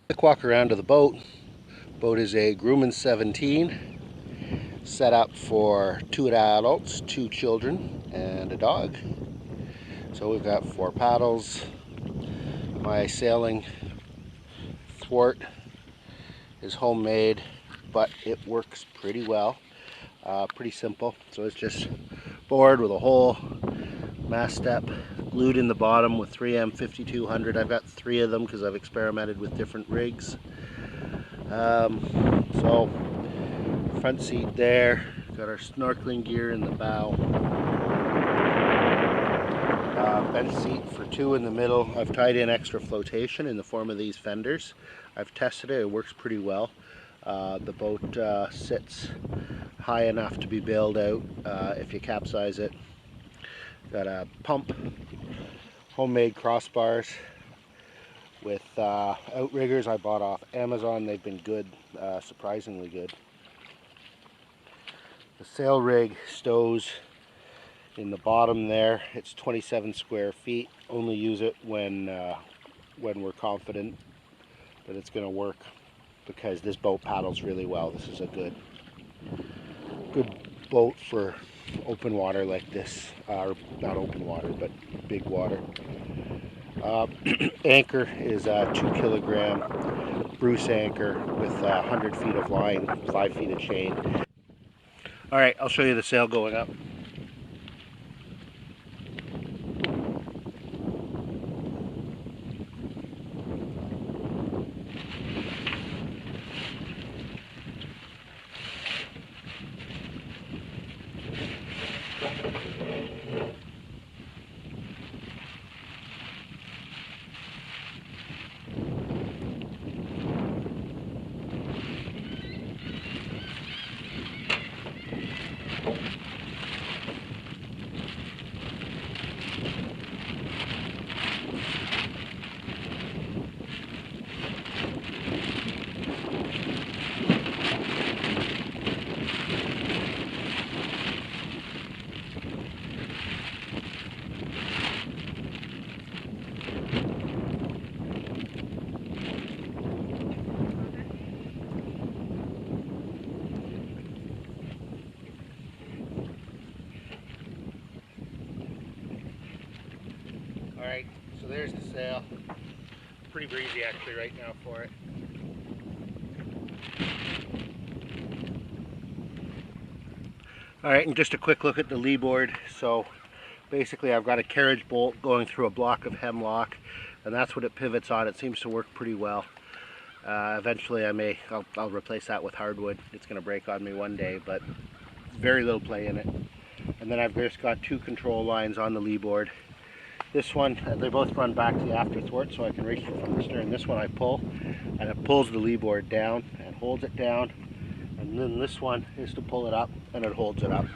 Quick walk around to the boat. Boat is a Grumman 17, set up for 2 adults, 2 children, and a dog. So we've got 4 paddles. My sailing thwart is homemade, but it works pretty well. Pretty simple. So it's just board with a hole, mast step glued in the bottom with 3M 5200. I've got 3 of them because I've experimented with different rigs. So front seat there, got our snorkeling gear in the bow. Bench seat for 2 in the middle. I've tied in extra flotation in the form of these fenders. I've tested it, it works pretty well. The boat sits high enough to be bailed out if you capsize it. Got a pump, homemade crossbars with outriggers I bought off Amazon. They've been good, surprisingly good. The sail rig stows in the bottom there. It's 27 square feet. Only use it when we're confident that it's going to work, because this boat paddles really well. This is a good boat for open water like this, or not open water, but big water. Anchor is a 2 kilogram Bruce anchor with 100 feet of line, 5 feet of chain. All right, I'll show you the sail going up. Alright, so there's the sail. Pretty breezy actually right now for it. Alright, and just a quick look at the lee board. So basically I've got a carriage bolt going through a block of hemlock, and that's what it pivots on. It seems to work pretty well. Eventually I'll replace that with hardwood. It's going to break on me one day, but very little play in it. And then I've just got 2 control lines on the lee board. This one, they both run back to the after thwart, so I can reach from the stern. This one I pull, and it pulls the lee board down and holds it down. And then this one is to pull it up, and it holds it up.